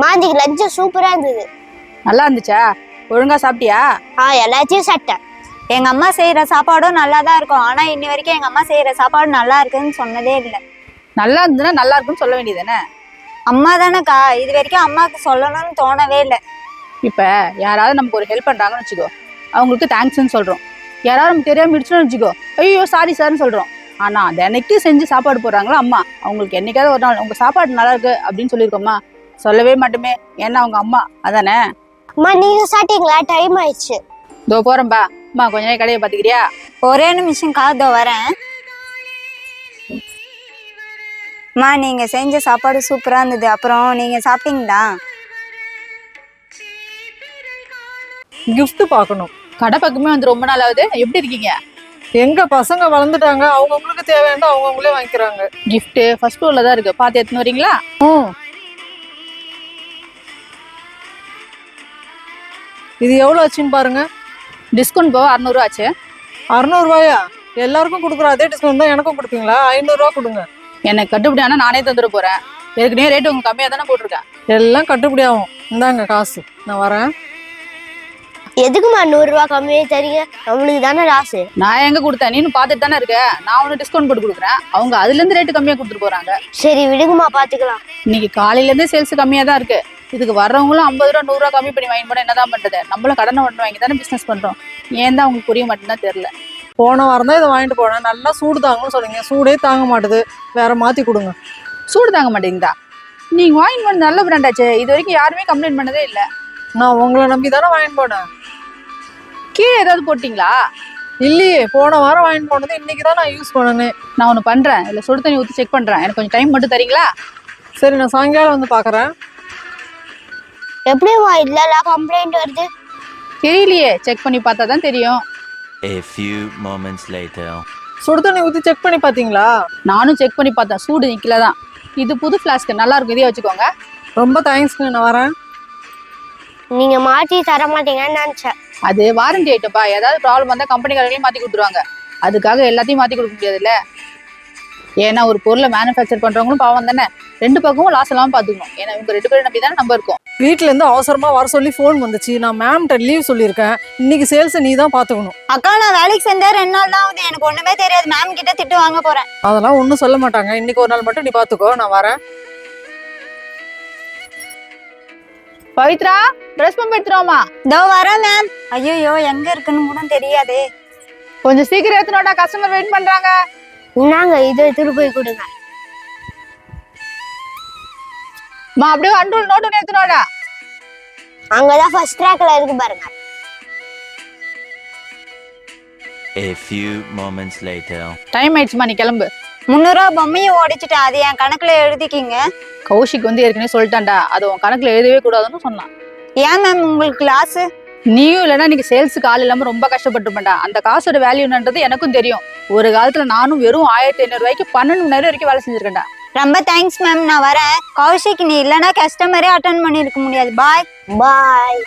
மாந்திக்கு lunch சூப்பரா இருந்தது. நல்லா இருந்துச்சா? ஒழுங்கா சாப்பிட்டியா? எல்லாத்தையும் சாப்பிட்டேன். எங்க அம்மா செய்யற சாப்பாடும் நல்லா தான் இருக்கும். ஆனா இன்னி வரைக்கும் எங்க அம்மா செய்யற சாப்பாடு நல்லா இருக்குன்னு சொன்னதே இல்லை. நல்லா இருந்ததுன்னா நல்லா இருக்குன்னு சொல்ல வேண்டியதானே? அம்மா தானேக்கா, இது வரைக்கும் அம்மாவுக்கு சொல்லணும்னு தோணவே இல்லை. இப்ப யாராவது நமக்கு ஒரு ஹெல்ப் பண்றாங்கன்னு வச்சுக்கோ, அவங்களுக்கு தேங்க்ஸ்ன்னு சொல்றோம். யாராவது நமக்கு தெரியாம இடிச்சுன்னு வச்சுக்கோ, ஐயோ சாரி சார்ன்னு சொல்றோம். ஆனா தினைக்கும் செஞ்சு சாப்பாடு போடுறாங்களா அம்மா, அவங்களுக்கு என்னைக்காவது ஒரு நாள் உங்க சாப்பாடு நல்லா இருக்கு அப்படின்னு சொல்லியிருக்கோமா? சொல்லவே மாட்டோமே. ஏன்னா அவங்க அம்மா அதானே. அம்மா நீங்க சாப்பிட்டீங்களா? டைம் ஆயிடுச்சு. இதோ போறேன்பா. அம்மா கொஞ்ச நேரம் கடையை பாத்துக்கிறியா? ஒரே நிமிஷம் காதோ வரேன். அம்மா நீங்க செஞ்ச சாப்பாடு சூப்பரா இருந்தது. அப்புறம் நீங்க சாப்பிட்டீங்களா? கிஃப்ட் பார்க்கணும். கடை பக்கமே வந்து ரொம்ப நாள் ஆகுது. எப்படி இருக்கீங்க? எங்க பசங்க வளர்ந்துட்டாங்க, அவங்கவுங்களுக்கு தேவையான அவங்கவுங்களே வாங்கிக்கிறாங்க. கிஃப்ட் ஃபர்ஸ்ட் ஃப்ளோர்ல தான் இருக்கு, பார்த்து எடுத்துன்னு வரீங்களா? இது எவ்வளோ ஆச்சுன்னு பாருங்க. டிஸ்கவுண்ட் போக 600 ரூபா ஆச்சு. 600 ரூபாயா? எல்லாருக்கும் கொடுக்குறோம் அதே டிஸ்கவுண்ட் தான் எனக்கும் கொடுப்பீங்களா? 500 ரூபா கொடுங்க. எனக்கு கட்டுப்படி ஆனா நானே தந்துட போறேன். ஏற்கனவே ரேட்டு உங்களுக்கு கம்மியா தானே போட்டிருக்கேன். எல்லாம் கட்டுப்படி ஆகும். இந்தாங்க காசு, நான் வரேன். எதுக்குமா 100 ரூபா கம்மியே தரீங்க? நம்மளுக்கு தானே ராசு. நான் எங்க கொடுத்தேன்? நீனு பார்த்துட்டு தானே இருக்க. நான் ஒன்று டிஸ்கவுண்ட் போட்டு கொடுக்குறேன், அவங்க அதுல இருந்து ரேட்டு கம்மியா கொடுத்துட்டு போறாங்க. சரி விடுங்கம்மா, பாத்துக்கலாம். இன்னைக்கு காலையில இருந்து சேல்ஸ் கம்மியா தான் இருக்கு. இதுக்கு வர்றவங்களும் 50 ரூபா 100 ரூபா கம்மி பண்ணி வாங்கி போனா என்னதான் பண்றது? நம்மளும் கடனை ஒன்று வாங்கி தானே பிசினஸ் பண்றோம். ஏன் தான் அவங்களுக்கு புரிய மாட்டேன்னு தெரியல. போன வாரம் தான் இதை வாங்கிட்டு போனேன், நல்லா சூடு தாங்கன்னு சொன்னீங்க. சூடே தாங்க மாட்டுது, வேற மாத்தி கொடுங்க. சூடு தாங்க மாட்டேங்குதா? நீங்க வாங்கி போன நல்ல பிராண்டாச்சு. இது வரைக்கும் யாருமே கம்ப்ளைண்ட் பண்ணதே இல்லை. நான் உங்களை நம்பி தானே வாங்கிட்டு போனேன். கீழே ஏதாவது போட்டிங்களா? இல்லையே, போன வாரம் வாங்கிட்டு போனது இன்னைக்கு தான் நான் யூஸ் பண்ணனே. நான் ஒன்று பண்றேன், இல்லை சுடு தண்ணி ஊற்றி செக் பண்றேன். எனக்கு கொஞ்சம் டைம் மட்டும் தரீங்களா? சரி, நான் சாயங்காலம் வந்து பாக்குறேன். எப்படிமா இல்ல கம்ப்ளைண்ட் வருது? தெரியலையே, செக் பண்ணி பார்த்தா தான் தெரியும். A few moments later. சுடு தண்ணி ஊற்றி செக் பண்ணி பார்த்தீங்களா? நானும் செக் பண்ணி பார்த்தேன், சூடு நிக்கல தான். இது புது ஃப்ளாஸ்க்கு, நல்லா இருக்கும், இதே வச்சுக்கோங்க. ரொம்ப தேங்க்ஸ்ங்க, நான் வரேன். நீங்க மாத்தி தர மாட்டீங்கன்னு நினைச்சேன். அது வாரண்டி ஐட்டப்பா, ஏதாவது ப்ராப்ளம் வந்தால் கம்பெனிக்காரங்களையும் மாற்றி கொடுத்துருவாங்க. அதுக்காக எல்லாத்தையும் மாற்றி கொடுக்க முடியாதுல்ல. ஏன்னா ஒரு பொருளை மேனுஃபேக்சர் பண்றவங்களும் பாவம் தானே. ரெண்டு பக்கமும் லாஸ் எல்லாம் பார்த்துக்கணும். ஏன்னா இவங்க 2 பேரும் நம்பி தானே நம்ம இருக்கோம். வீட்டுல இருந்து அவசரமா வர சொல்லி ஃபோன் வந்துச்சு. நான் மேம்கிட்ட லீவ் சொல்லியிருக்கேன். இன்னைக்கு சேல்ஸ் நீ தான் பாத்துக்கணும். அக்கா நான் வேலைக்கு செஞ்சா 2 நாள் தான் ஆகுது. எனக்கு ஒண்ணுமே தெரியாது. மேம் கிட்ட திட்டு வாங்க போறேன். அதெல்லாம் ஒன்றும் சொல்ல மாட்டாங்க. இன்னைக்கு ஒரு நாள் மட்டும் நீ பாத்துக்கோ, நான் வரேன். பவித்ரா, ட்ரெஸ் பம்ப் எடுத்துருவோமா? இதோ வரேன் மேம். ஐயோ எங்க இருக்குன்னு கூட தெரியாதே. கொஞ்சம் சீக்கிரம் எடுத்துனோடா, கஸ்டமர் வெயிட் பண்றாங்க. இன்னாங்க, இதை எடுத்துட்டு போய் கொடுங்க. அப்படியே அண்டூல் நோட்டு எடுத்துனோடா. அங்கதான் ஃபர்ஸ்ட் ட்ராக்ல இருக்கு பாருங்க. A few moments later. Time ஆயிடுச்சுமா, நீ கிளம்பு. 300 ரூபா பொம்மையை உடைச்சிட்டேன். அது என் கணக்குல எழுதிக்கிங்க. கௌஷிக் வந்து ஏற்கனவே சொல்லிட்டான்டா, அது உன் கணக்குல எழுதவே கூடாதுன்னு சொன்னான். ஏன் மேம் உங்களுக்கு லாஸ்? நீயும் இல்லைன்னா நீங்க சேல்ஸுக்கு ஆள் இல்லாம ரொம்ப கஷ்டப்பட்டுருப்பேன்டா. அந்த காசோட வேல்யூன்றது எனக்கும் தெரியும். ஒரு காலத்துல நானும் வெறும் 1500 ரூபாய்க்கு 12 மணி நேரம் வரைக்கும் வேலை செஞ்சிருக்கேன்டா. ரொம்ப தேங்க்ஸ் மேம், நான் வரேன். கௌஷிக் நீ இல்லைன்னா கஸ்டமரே அட்டன் பண்ணிருக்க முடியாது. பாய் பாய்.